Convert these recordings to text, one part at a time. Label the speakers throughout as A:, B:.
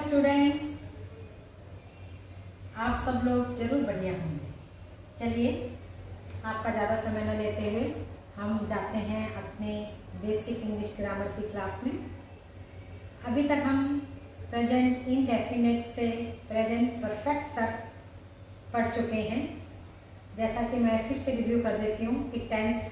A: Students, आप सब लोग जरूर बढ़िया होंगे। चलिए, आपका ज़्यादा समय न लेते हुए हम जाते हैं अपने बेसिक इंग्लिश ग्रामर की क्लास में। अभी तक हम प्रेजेंट इंडेफिनिट से प्रेजेंट परफेक्ट तक पढ़ चुके हैं। जैसा कि मैं फिर से रिव्यू कर देती हूँ कि टेंस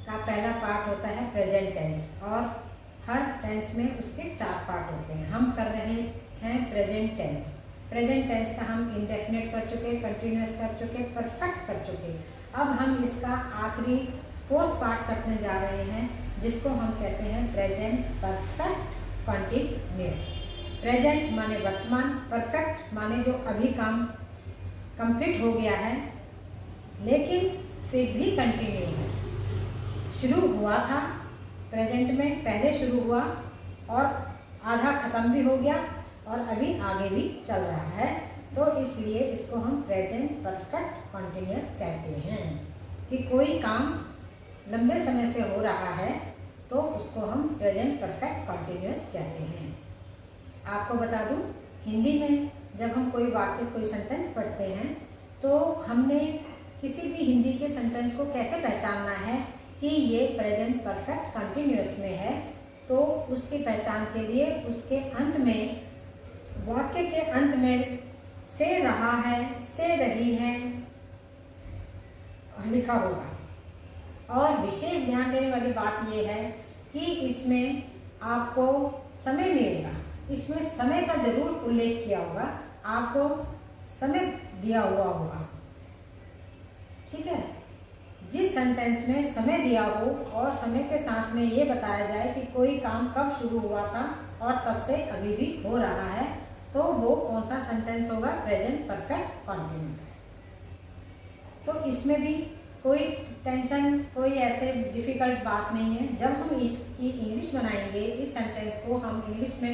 A: का पहला पार्ट होता है प्रेजेंट टेंस और हर टेंस में उसके 4 पार्ट होते हैं। हम कर रहे हैं प्रेजेंट टेंस। प्रेजेंट टेंस का हम इंडेफिनिट कर चुके, कंटिन्यूअस कर चुके, परफेक्ट कर चुके। अब हम इसका आखिरी 4th पार्ट करने जा रहे हैं, जिसको हम कहते हैं प्रेजेंट परफेक्ट कंटिन्यूअस। प्रेजेंट माने वर्तमान, परफेक्ट माने जो अभी काम कंप्लीट हो गया है लेकिन फिर भी कंटिन्यू है। शुरू हुआ था प्रेजेंट में, पहले शुरू हुआ और आधा खत्म भी हो गया और अभी आगे भी चल रहा है, तो इसलिए इसको हम प्रेजेंट परफेक्ट कंटिन्यूअस कहते हैं। कि कोई काम लंबे समय से हो रहा है तो उसको हम प्रेजेंट परफेक्ट कंटिन्यूअस कहते हैं। आपको बता दूं, हिंदी में जब हम कोई वाक्य, कोई सेंटेंस पढ़ते हैं तो हमने किसी भी हिंदी के सेंटेंस को कैसे पहचानना है कि ये प्रेजेंट परफेक्ट कंटिन्यूअस में है, तो उसकी पहचान के लिए उसके अंत में, वाक्य के अंत में से रहा है, से रही है लिखा होगा। और विशेष ध्यान देने वाली बात यह है कि इसमें आपको समय मिलेगा, इसमें समय का जरूर उल्लेख किया होगा, आपको समय दिया हुआ होगा। ठीक है, जिस सेंटेंस में समय दिया हो और समय के साथ में ये बताया जाए कि कोई काम कब शुरू हुआ था और तब से अभी भी हो रहा है, तो वो कौन सा सेंटेंस होगा? Present perfect continuous. तो इसमें भी कोई टेंशन, कोई ऐसे डिफिकल्ट बात नहीं है। जब हम इसकी इंग्लिश बनाएंगे, इस सेंटेंस को हम इंग्लिश में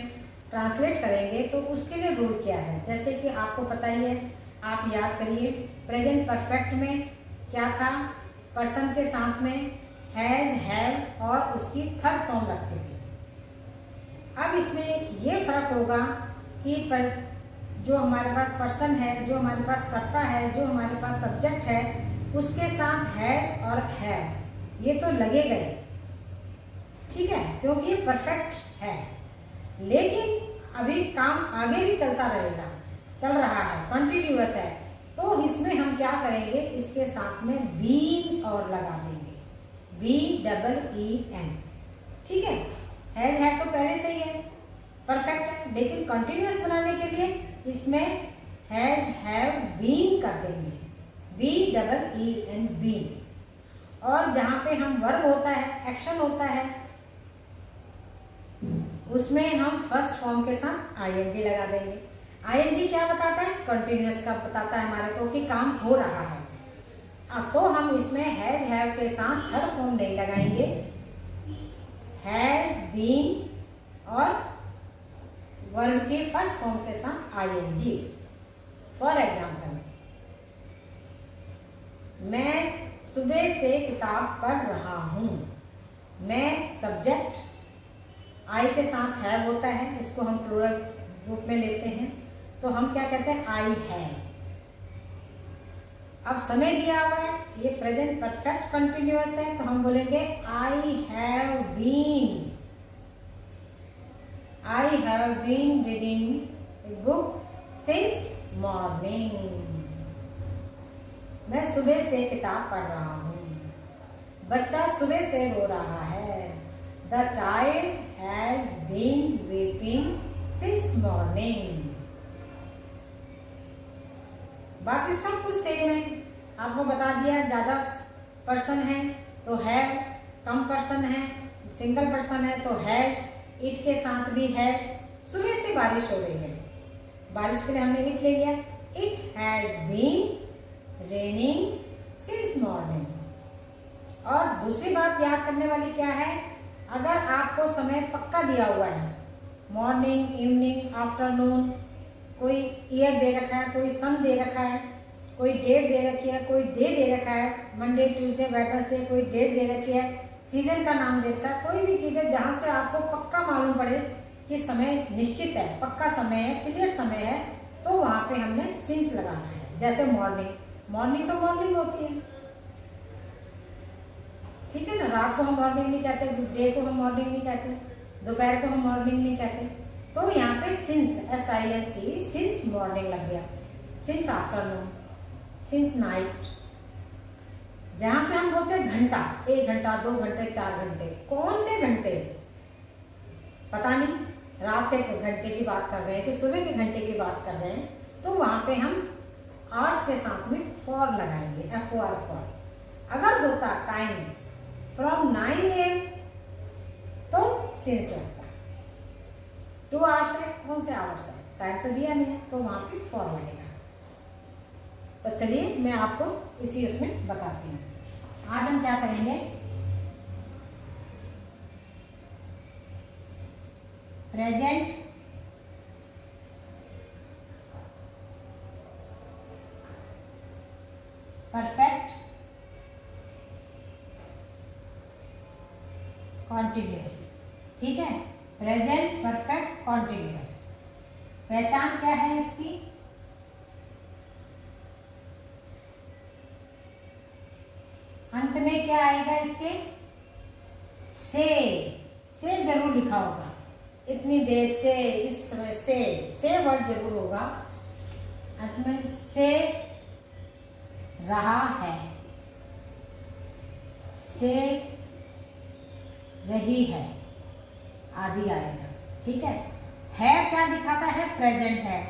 A: ट्रांसलेट करेंगे, तो उसके लिए रूल क्या है? जैसे कि आपको पता ही है, आप याद करिए, प्रेजेंट परफेक्ट में क्या था? पर्सन के साथ में हैज, हैव और उसकी थर्ड फॉर्म लगती थी। अब इसमें ये फर्क होगा कि जो हमारे पास पर्सन है, जो हमारे पास कर्ता है, जो हमारे पास सब्जेक्ट है, उसके साथ हैज और हैव ये तो लगे गए, ठीक है, क्योंकि ये परफेक्ट है। लेकिन अभी काम आगे भी चलता रहेगा, चल रहा है, कंटिन्यूअस है, तो इसमें हम क्या करेंगे? इसके साथ में बीन और लगा देंगे, BEEN। ठीक है, हैज, हैव तो पहले से ही है, परफेक्ट है, लेकिन कंटिन्यूअस बनाने के लिए इसमें हैज, हैव, बीन कर देंगे, BEEN, बीन। और जहां पे हम वर्ब होता है, एक्शन होता है, उसमें हम फर्स्ट फॉर्म के साथ ING लगा देंगे। ING क्या बताता है? कंटिन्यूअस का बताता है हमारे को कि काम हो रहा है। तो हम इसमें हैज, हैव के साथ थर्ड फॉर्म नहीं लगाएंगे, हैज, बीन और वर्ब की फर्स्ट फॉर्म के साथ ING। फॉर एग्जाम्पल, मैं सुबह से किताब पढ़ रहा हूँ। मैं सब्जेक्ट, आई के साथ हैव होता है, इसको हम प्लूरल रूप में लेते हैं, तो हम क्या कहते हैं? I have. अब समय दिया हुआ है, ये प्रेजेंट परफेक्ट कंटिन्यूअस है, तो हम बोलेंगे I have been, I have been reading a book since morning. मैं सुबह से किताब पढ़ रहा हूँ। बच्चा सुबह से रो रहा है। The child has been weeping since morning. बाकी सब कुछ सेम है, आपको बता दिया। ज्यादा पर्सन है तो हैव, कम पर्सन है, सिंगल पर्सन है तो हैज, इट के साथ भी हैज। सुबह से बारिश हो रही है, बारिश के लिए हमने इट ले लिया, it has been raining since morning. और दूसरी बात याद करने वाली क्या है? अगर आपको समय पक्का दिया हुआ है, मॉर्निंग, इवनिंग, आफ्टरनून, कोई ईयर दे रखा है, कोई सन दे रखा है, कोई डेट दे रखी है, कोई डे दे रखा है, मंडे, ट्यूसडे, वेडनेसडे, कोई डेट दे रखी है, सीजन का नाम दे रखा है, कोई भी चीज़ है जहाँ से आपको पक्का मालूम पड़े कि समय निश्चित है, पक्का समय है, क्लियर समय है, तो वहाँ पे हमने सिंस लगाना है। जैसे मॉर्निंग, मॉर्निंग तो मॉर्निंग होती है, ठीक है ना। रात को हम मॉर्निंग नहीं कहते, डे को हम मॉर्निंग नहीं कहते, दोपहर को हम मॉर्निंग नहीं कहते। तो यहाँ पे सिंस, SINC, सिंस मॉर्निंग लग गया, सिंस आफ्टरनून, सिंस नाइट। जहाँ से हम बोलते हैं घंटा, 1 घंटा, 2 घंटे, 4 घंटे, कौन से घंटे पता नहीं, रात के घंटे की बात कर रहे हैं कि सुबह के घंटे की बात कर रहे हैं, तो वहाँ पे हम आवर्स के साथ में फॉर लगाएंगे, FOR, फॉर। अगर होता टाइम फ्रॉम 9 AM तो सिंस लगता, 2 आवर्स है, कौन से आवर्स है, टाइम तो दिया नहीं है, तो वहाँ पे फॉर लगेगा। तो चलिए मैं आपको इसी उसमें बताती हूँ। आज हम क्या करेंगे, प्रेजेंट परफेक्ट कॉन्टिन्यूअस, ठीक है। प्रेजेंट परफेक्ट कॉन्टिन्यूअस, पहचान क्या है इसकी, अंत में क्या आएगा इसके, से जरूर लिखा होगा, इतनी देर से, इस समय से वर्ड जरूर होगा, अंत में से रहा है, से रही है, आदि आएगा, ठीक है। क्या दिखाता है, प्रेजेंट है,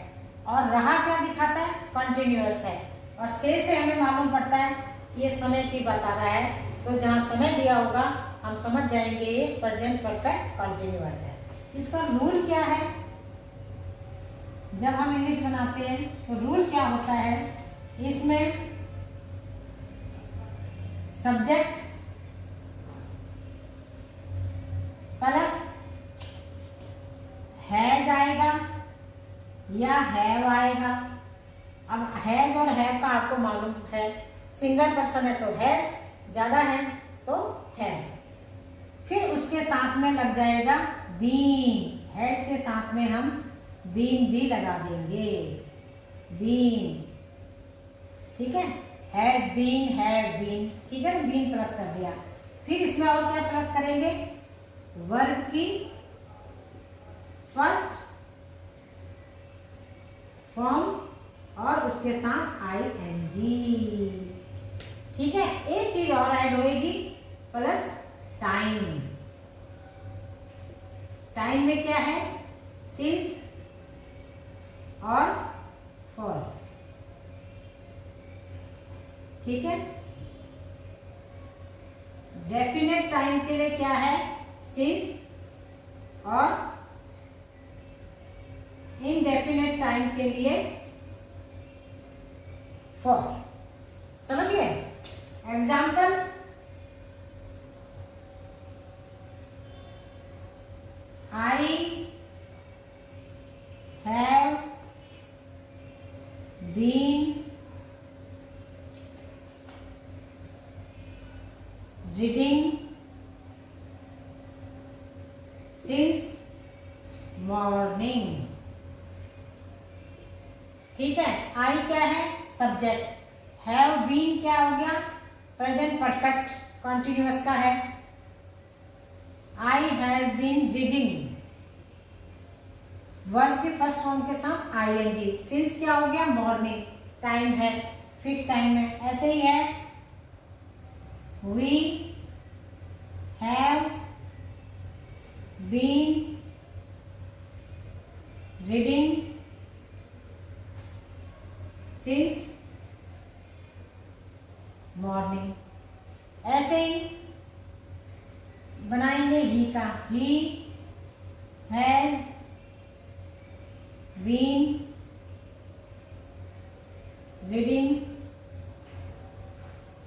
A: और रहा क्या दिखाता है, कंटिन्यूअस है। और से हमें मालूम पड़ता है ये समय की बता रहा है, तो जहाँ समय दिया होगा हम समझ जाएंगे ये प्रेजेंट परफेक्ट कंटिन्यूअस है। इसका रूल क्या है, जब हम इंग्लिश बनाते हैं तो रूल क्या होता है, इसमें सब्जेक्ट प्लस हैज आएगा या हैव आएगा। अब हैज और हैव का आपको मालूम है, सिंगल पर्सन है तो हैज, ज्यादा है तो हैव। फिर उसके साथ में लग जाएगा बीन, हैज के साथ में हम बीन भी लगा देंगे, बीन, ठीक है। हैज बीन, हैव बीन, ठीक है ना, बीन प्लस कर दिया। फिर इसमें और क्या प्लस करेंगे, वर्ब की फर्स्ट फॉर्म और उसके साथ ING, ठीक है। एक चीज और ऐड होएगी, प्लस टाइम। टाइम में क्या है, सिंस और फॉर, ठीक है। डेफिनेट टाइम के लिए क्या है, सिंस, और इनडेफिनेट टाइम के लिए फॉर। समझिए, example, I have been reading since morning, ठीक है। I क्या है, सब्जेक्ट, हैव बीन क्या हो गया, प्रेजेंट परफेक्ट कॉन्टिन्यूअस का है। I has been reading, verb की फर्स्ट फॉर्म के साथ ING। सिंस क्या हो गया, मॉर्निंग, टाइम है, फिक्स टाइम में। ऐसे ही है, we have been reading since morning। ऐसे ही बनाएंगे ही का, he has been reading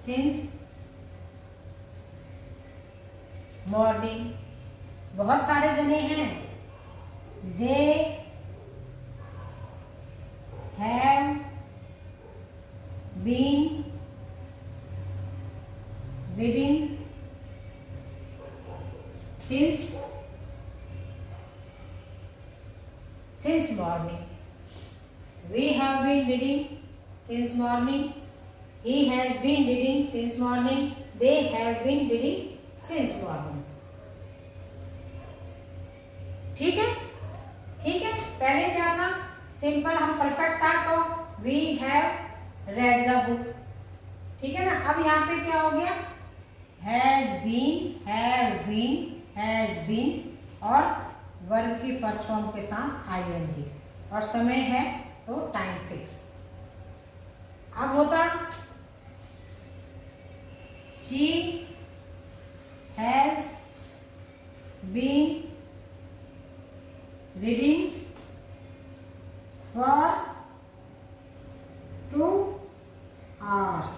A: since morning। बहुत सारे जने हैं, they have been reading since We have been reading since morning. He has been reading since morning. They have been reading since morning. ठीक है, ठीक है। पहले क्या था, सिंपल हम परफेक्ट था तो we have read the book, ठीक है ना। अब यहाँ पे क्या हो गया, has been, have been, has been और वर्ब की फर्स्ट फॉर्म के साथ आईएनजी और समय है तो टाइम फिक्स। अब होता she has been reading for 2 hours।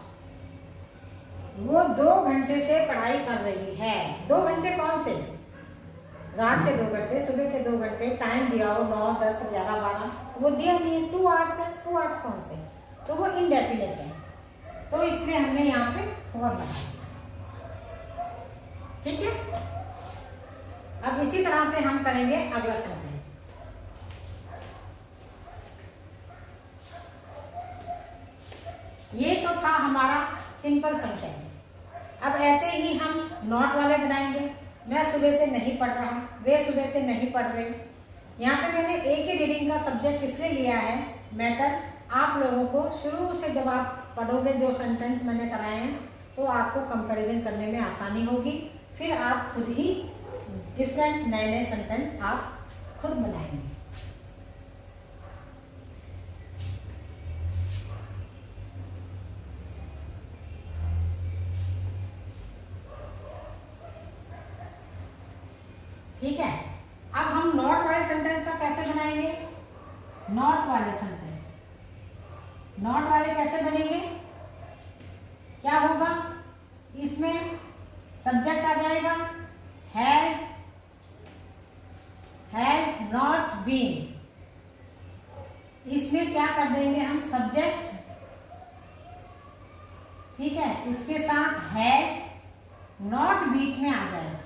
A: वो 2 घंटे से पढ़ाई कर रही है। 2 घंटे कौन से, रात के 2 घंटे, सुबह के 2 घंटे। टाइम दिया हो 9, 10, 11, 12, वो दिया नहीं है। 2 hours है। 2 hours कौन से, तो वो इनडेफिनेट है, तो इसलिए हमने यहाँ पे फॉर लगा दिया, ठीक है। अब इसी तरह से हम करेंगे अगला सेंटेंस। ये तो था हमारा सिंपल सेंटेंस। अब ऐसे ही हम नॉट वाले बनाएंगे। मैं सुबह से नहीं पढ़ रहा, वे सुबह से नहीं पढ़ रहे। यहाँ पे मैंने एक ही रीडिंग का सब्जेक्ट इसलिए लिया है, मैटर। आप लोगों को शुरू से जब आप पढ़ोगे जो सेंटेंस मैंने कराए हैं तो आपको कंपैरिजन करने में आसानी होगी। फिर आप खुद ही डिफरेंट नए नए सेंटेंस आप खुद बनाएंगे। ठीक है। अब हम नॉट वाले सेंटेंस का कैसे बनाएंगे, नॉट वाले सेंटेंस, नॉट वाले कैसे बनेंगे, क्या होगा, इसमें सब्जेक्ट आ जाएगा हैज नॉट बीन। इसमें क्या कर देंगे हम, सब्जेक्ट, ठीक है, इसके साथ हैज, नॉट बीच में आ जाएगा,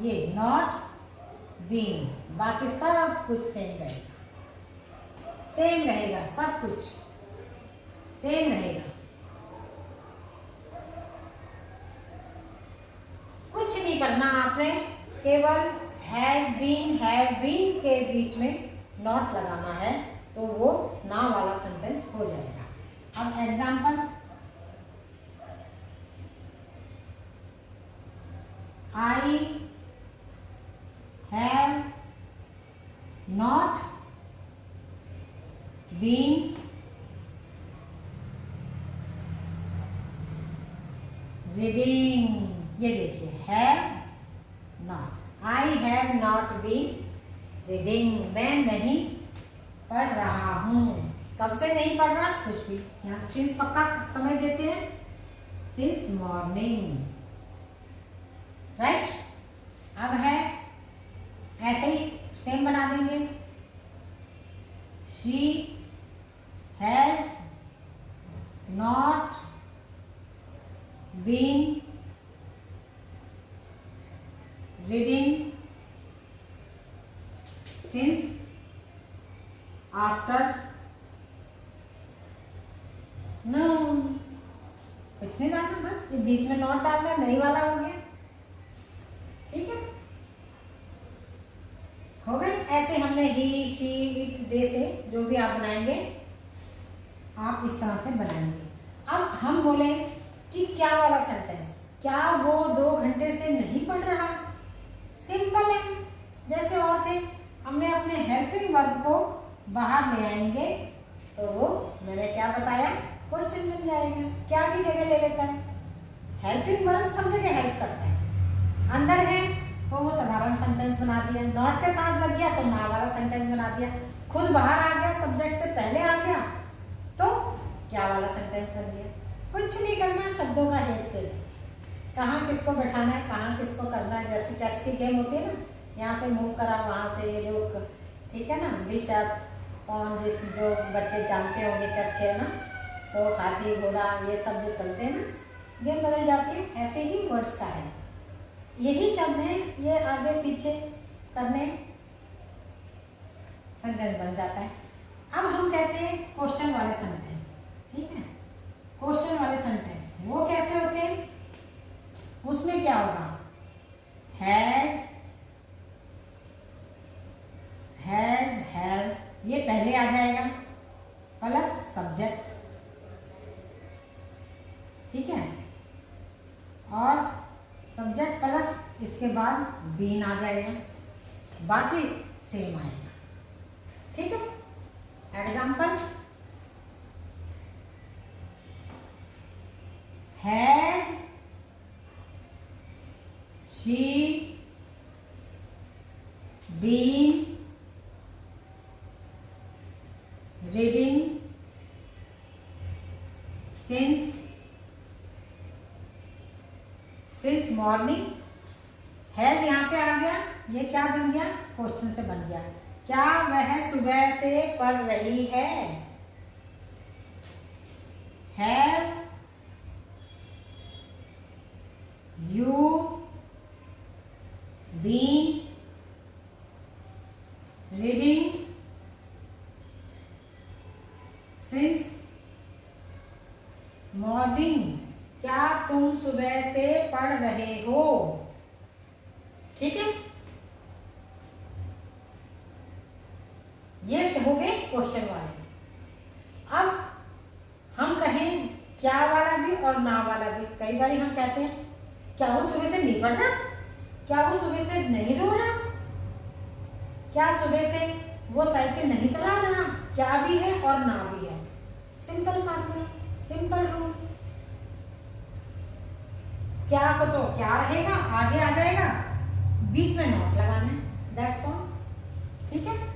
A: ये नॉट बीन। बाकी सब कुछ सेम रहेगा, सेम रहेगा, सब कुछ सेम रहेगा। कुछ नहीं करना आपने, केवल हैज बीन, हैव बीन के बीच में नॉट लगाना है तो वो ना वाला सेंटेंस हो जाएगा। अब example, I have not been reading. ये देखिए, have not, I have not been reading. मैं नहीं पढ़ रहा हूँ। कब से नहीं पढ़ रहा, कुछ भी, यहाँ सिंस पक्का समय देते हैं, सिंस मॉर्निंग, राइट। अब है ऐसे ही सेम बना देंगे, she has not been reading since afternoon. कुछ नहीं डालना, बस ये बीच में नॉट डालना, नहीं वाला हो गया, ठीक है, हो गए। ऐसे हमने ही, शी, इट, दे से जो भी आप बनाएंगे आप इस तरह से बनाएंगे। अब हम बोले कि क्या वाला सेंटेंस, क्या वो 2 घंटे से नहीं पढ़ रहा, सिंपल है, जैसे और थे। हमने अपने हेल्पिंग वर्ब को बाहर ले आएंगे तो वो मैंने क्या बताया, क्वेश्चन बन जाएगा, क्या की जगह ले लेता है। हेल्पिंग वर्ब सब जगह हेल्प करता है, अंदर है तो वो साधारण सेंटेंस बना दिया, नॉट के साथ लग गया तो ना वाला सेंटेंस बना दिया, खुद बाहर आ गया, सब्जेक्ट से पहले आ गया तो क्या वाला सेंटेंस बन गया। कुछ नहीं करना, शब्दों का हेर फेर, कहाँ किसको बैठाना है, कहाँ किसको करना है। जैसे चेस की गेम होती है ना, यहाँ से मूव करा, वहाँ से ये रुक, ठीक है ना, बिशप पॉन, जिस जो बच्चे जानते होंगे चेस खेलना, तो हाथी घोड़ा ये सब जो चलते हैं ना, गेम बदल जाती है। ऐसे ही वर्ड्स का है, यही शब्द हैं, ये आगे पीछे करने सेंटेंस बन जाता है। अब हम कहते हैं क्वेश्चन वाले सेंटेंस, ठीक है। क्वेश्चन वाले सेंटेंस वो कैसे होते हैं, उसमें क्या होगा, हैज, हैव, ये पहले आ जाएगा प्लस सब्जेक्ट, ठीक है, और सब्जेक्ट प्लस इसके बाद बीन आ जाएगा, बाकी सेम आएगा, ठीक है। Example, has she been reading since morning. Has यहाँ पे आ गया, ये क्या बन गया, क्वेश्चन से बन गया, क्या वह सुबह से पढ़ रही है। Have you been reading since morning, क्या तुम सुबह से पढ़ रहे हो, ठीक है। ये हो गए क्वेश्चन वाले। अब हम कहें क्या वाला भी और ना वाला भी। कई बार हम कहते हैं क्या वो सुबह से नहीं पढ़ रहा, क्या वो सुबह से नहीं रो रहा, क्या सुबह से वो साइकिल नहीं चला रहा, क्या भी है और ना भी है। सिंपल फार्मूला, सिंपल रूल, क्या को तो क्या रहेगा, आगे आ जाएगा, बीच में नॉट लगाना है, दैट्स ऑल, ठीक है।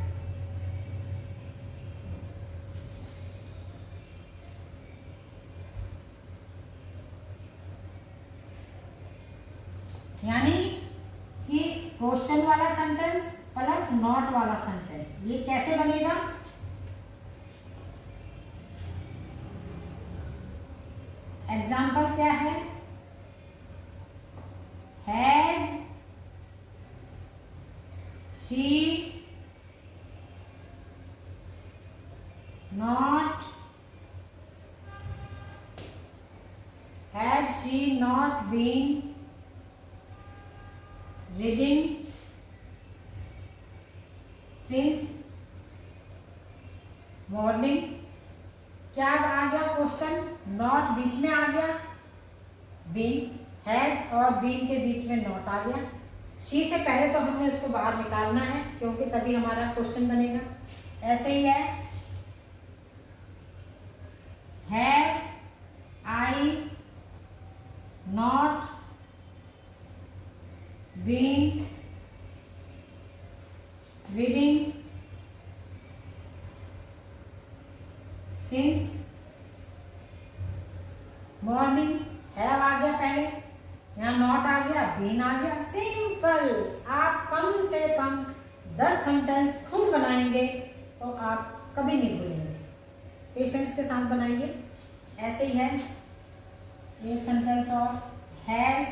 A: यानी कि क्वेश्चन वाला सेंटेंस प्लस नॉट वाला सेंटेंस, ये कैसे बनेगा, एग्जाम्पल क्या है, has she not, has she not been reading since morning. क्या आ गया क्वेश्चन, नॉट बीच में आ गया, बीन, हैज और बीन के बीच में नॉट आ गया। शी से पहले तो हमने उसको बाहर निकालना है क्योंकि तभी हमारा क्वेश्चन बनेगा। ऐसे ही है, have I not been reading since morning. Have आ गया पहले, यहाँ नॉट आ गया, बीन आ गया, सिंपल। आप कम से कम 10 सेंटेंस खुद बनाएंगे तो आप कभी नहीं भूलेंगे। पेशेंस के साथ बनाइए। ऐसे ही है एक सेंटेंस और, has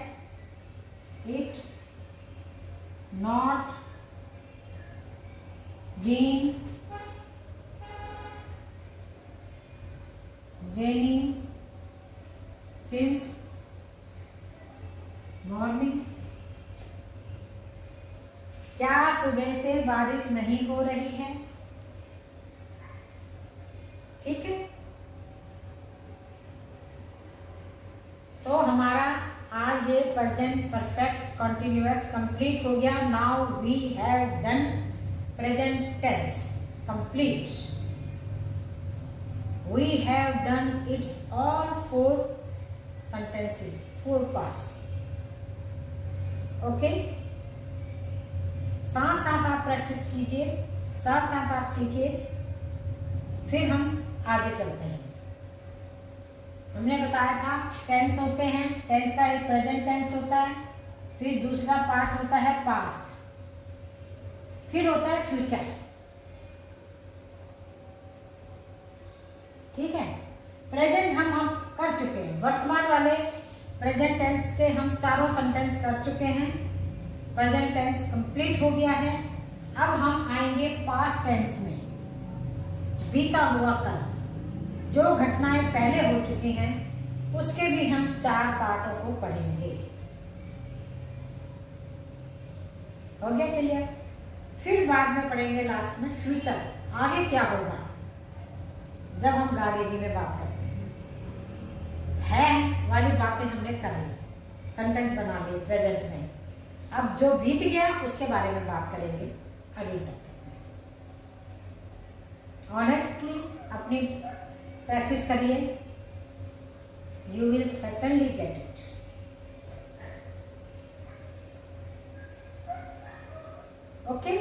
A: it not been raining since morning. क्या सुबह से बारिश नहीं हो रही है, ठीक है। तो हमारा आज ये प्रेजेंट परफेक्ट कंटिन्यूअस कंप्लीट हो गया। Now we have done present tense complete. We have done its all 4 sentences, 4 parts. Okay? साथ साथ आप प्रैक्टिस कीजिए, साथ साथ आप सीखिए, फिर हम आगे चलते हैं। हमने बताया था टेंस होते हैं, टेंस का एक प्रेजेंट टेंस होता है, फिर दूसरा पार्ट होता है पास्ट, फिर होता है फ्यूचर, ठीक है। प्रेजेंट हम कर चुके हैं, वर्तमान वाले प्रेजेंट टेंस के हम चारों सेंटेंस कर चुके हैं। प्रेजेंट टेंस कंप्लीट हो गया है। अब हम आएंगे पास्ट टेंस में। बीता हुआ कल, जो घटनाएं पहले हो चुकी हैं उसके भी हम 4 पार्टों को पढ़ेंगे। हो गया क्लियर? फिर बाद में पढ़ेंगे लास्ट में फ्यूचर, आगे क्या होगा जब हम गागेगी में बात करते हैं। है वाली बातें हमने कर ली, सेंटेंस बना लिए प्रेजेंट में। अब जो बीत गया उसके बारे में बात करेंगे अगली टॉपिक में। ऑनेस्टली अपनी प्रैक्टिस करिए, you will certainly get it. Okay,